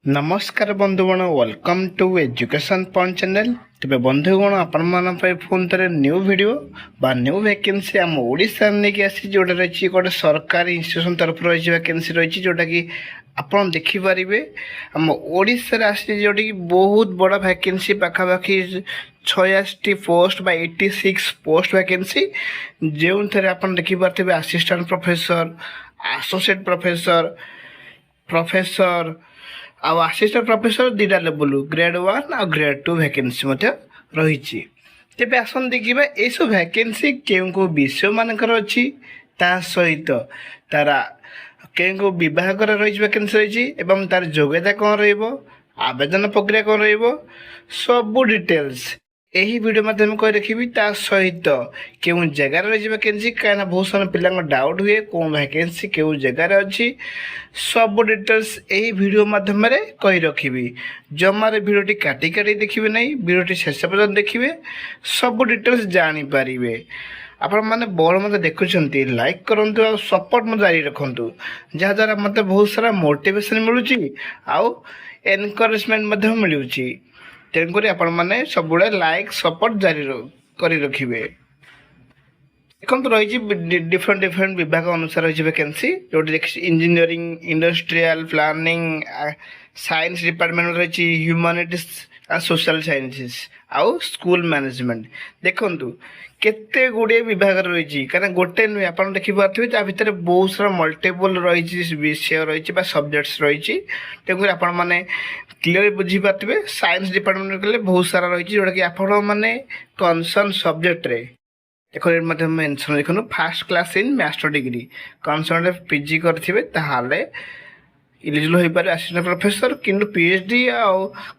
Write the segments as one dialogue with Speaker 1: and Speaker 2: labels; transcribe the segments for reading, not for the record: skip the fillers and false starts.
Speaker 1: नमस्कार बंधुगण welcome to education point channel. तेरे बंधुगण आपण पुणी थे न्यू वीडियो बा न्यू वैकेंसी आम ओडिशा नहीं आसी जोटा रही गोटे सरकारी इंस्टीट्यूशन तरफ रही वैकेंसी रही जोटा कि आपड़ देखिपारे आम ओडिशा आसी जोटा कि बहुत बड़ा वैकेंसी पाखापाखि 86 पोस्ट बा 86 पोस्ट वैकेंसी जो थे आप देखिपारे assistant professor associate professor professor आउ असिस्टेंट प्रोफेसर दुटा लेवल ग्रेड 1 आ ग्रेड 2 वैकेंसी रही। तेज आसन देखा ये सब वैकेंसी क्यों विषय मानकर अच्छी ता सहित तार क्यों विभाग रही वैकेंसी रही तार योग्यता कौन रवेदन प्रक्रिया कौन रबू डिटेल्स यही वीडियो माध्यम कही रखी ता सहित क्यों जगार रही वैकेंसी कहीं बहुत सारा पिला डाउट हुए कौन वैकेंसी क्यों जगार अच्छी सब डिटेल्स यही वीडियो माध्यम कही रखी। जमार वीडियोटी काटी काटी देखिए नहीं वीडियोटी शेष पर्यटन देखिए सब डिटेल्स जानीपारे। आपण मैंने बड़ मत देखुं लाइक करूँ आ सपोर्ट मत जारी रखु जहाद्वारा मत बहुत सारा मोटिवेशन मिलूँ आउ एनकरेजमेंट मिलूँ तेणुक आपण मैंने सब लाइक सपोर्ट जारी करी रखिए। देखो रही डिफरेंट डिफरेंट विभाग अनुसार रही वैकेंसी जो देखिए engineering industrial planning science department रही ह्यूमानिटीज आ सोशल साइंसेस आउ स्कूल मैनेजमेंट देखु केते गुड़े विभाग रही कहीं गोटे नुहे आप देखिपे ता भितर बहुत सारा मल्टीपल रही विषय रही सब्जेक्ट्स रही तेणुक आपण मैंने क्लीयर बुझीपारे साइंस डिपार्टमेंट कले बहुत सारा रही जोटा कि आपण मैंने कनसर्न सब्जेक्ट रे देखो ये मेंशन देखो fast class in master degree concern PG करेंगे ताहले इलिजिबल हो पारे असिस्टेंट प्रोफेसर किंतु पीएचडी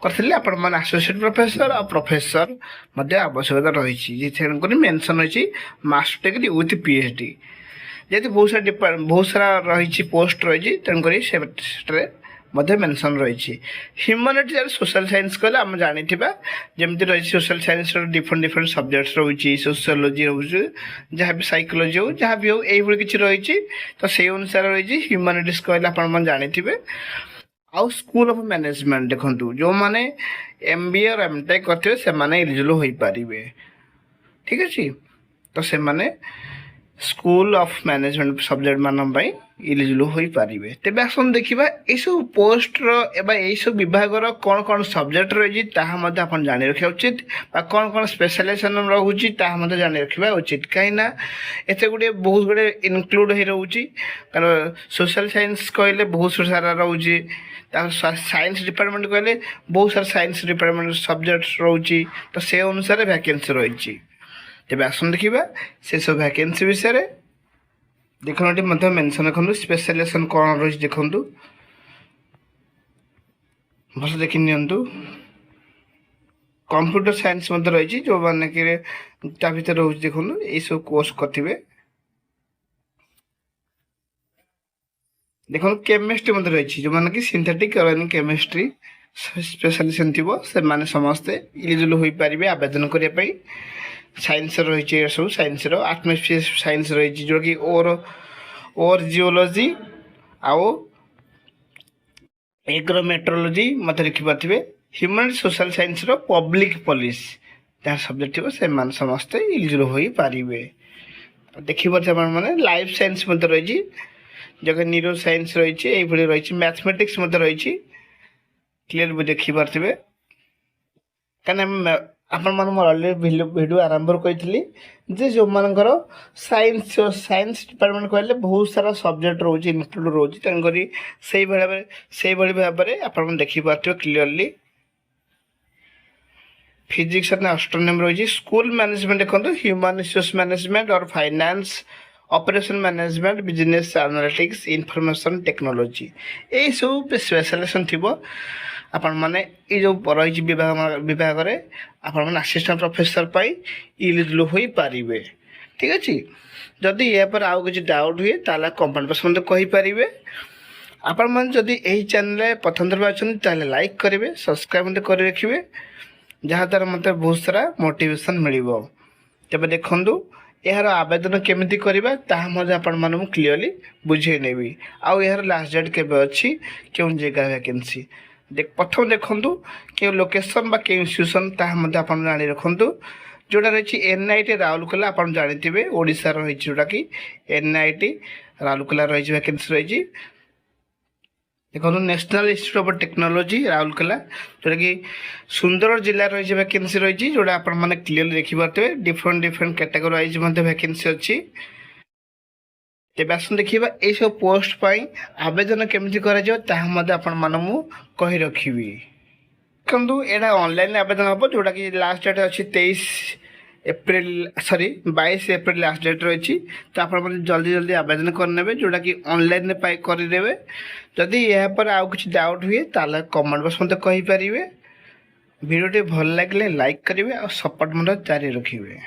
Speaker 1: करथिले आपण माने एसोसिएट प्रोफेसर आ प्रोफेसर मध्य आवश्यकता रही तेणुक मेंशन रही मास्टर डिग्री विथ पीएचडी जेहेतु बहुत सारा रही पोस्ट रही तेणुक से मेंशन रही। ह्यूमानिटीज और सोशल साइंस कहले आम जानी जमी रही social science different different subjects रही सोशियोलॉजी रोचे जहाँ भी साइकोलॉजी हो जहाँ भी हो ये किसी रही तो से अनुसार रही ह्यूमानिटीज कहले आप जानी आउ स्कूल ऑफ मैनेजमेंट देखो जो मैंने एमबीए और एमटेक करते से एलिजिबल हो पारे ठीक अच्छे तो से माने स्कूल ऑफ मैनेजमेंट सब्जेक्ट मान इलिजिबल हो पारे। तेज आसन देखा यू पोस्टर यू विभाग कौन कौन सब्जेक्ट रही आप जानी रखा उचित कौन कौन स्पेशलाइजेशन रोचे जानी रखा उचित कहीं एत गुड़े बहुत गुड़े इनक्लूड हो रोचे कारण सोशल साइंस कहले बहुत सारा रोचे साइंस डिपार्टमेंट कहले बहुत सारा साइंस डिपार्टमेंट सब्जेक्ट रोचे तो से अनुसार वैकेंसी रही। तेज आसन देखा से सब वैकेंसी विषय देखो ये मेंशन देखो स्पेशलाइजेशन कौन रही देखु भल देखी नियंतु कंप्यूटर साइंस रही जो मैंने कि भर रोज देखो ये सब कोर्स करेंगे देखो केमिस्ट्री रही जो मैंने कि सिंथेटिक ऑर्गेनिक केमिस्ट्री स्पेशलाइजेशन थी से माने समस्ते इलिजिबल हो पारे आवेदन करने साइंस रही सब साइंस आटमोस्फियर साइंस रही जो कि और जियोलॉजी आउ एग्रोमेट्रोलॉजी मत लिखिपारे human social science public policy जहाँ सब्जेक्ट थी से समस्ते इलिजिबल हो पारे देखिए मैंने लाइफ साइंस रही जगह न्यूरो साइंस रही रही मैथमेटिक्स रही क्लीयर भी देखिपारे कहीं आपण मोर अलरेडी वीडियो आरंभ करी जो मानकर साइंस साइंस डिपार्टमेंट कहले बहुत सारा सब्जेक्ट रोचे इनक्लूड रोचे तेणुक से भाव में आप देखिपारे क्लीयरली फिजिक्स एस्ट्रोनॉमी रही स्कूल मैनेजमेंट देखो ह्यूमन रिसोर्स मैनेजमेंट और finance operation management business analytics information technology ये सब स्पेशलाइजेशन थी आपण माने ये जो रही विभाग आपण असिस्टेंट प्रोफेसर पाई इलिजिबल हो पारे ठीक अच्छे। जदि या पर आउ किसी डाउट हुए ताला कमेंट बॉक्स में कहींपारे आपण मैंने जदि यही चैनल प्रथम थर अच्छा लाइक करेंगे सब्सक्राइब कर रखिए जहाद्वारा मत बहुत सारा मोटिवेशन मिल तेज देखु यार आवेदन केमिति करवा ताहा क्लीयरली बुझे नेबी आउ यार लास्ट डेट केबे अच्छी क्यों जगह वैकेंसी प्रथम देखूँ क्यों लोकेशन बा क्यों इन्स्टिट्यूशन ताहा मध्य आपण जानी रखुद जोटा रही एनआईटी राउरकेला आप जानते ओडिशा रही जोटा कि एनआईटी राउरकेला रही वैकेंसी रही देखो national institute of technology Rourkela जोटा कि सुंदरगढ़ जिला रही वैकेंसी रही जोटा आप क्लीयरली देखिपे different different category wise vacancy अच्छी तेज आस देखा ये सब पोस्ट आवेदन केमती कही रखी देखो यहाँ ऑनलाइन आवेदन हम जोटा कि लास्ट डेट अच्छी 23 एप्रिल 22 एप्रिल लास्ट डेट रही तो आप जल्दी जल्दी आवेदन करने जोटा कि ऑनलाइन करदे जदि यहाँ पर आउ कुछ डाउट हुए ताला कमेंट बॉक्स मत कहींपारे वीडियो भल लगे लाइक करेंगे और सपोर्ट जारी रखिए।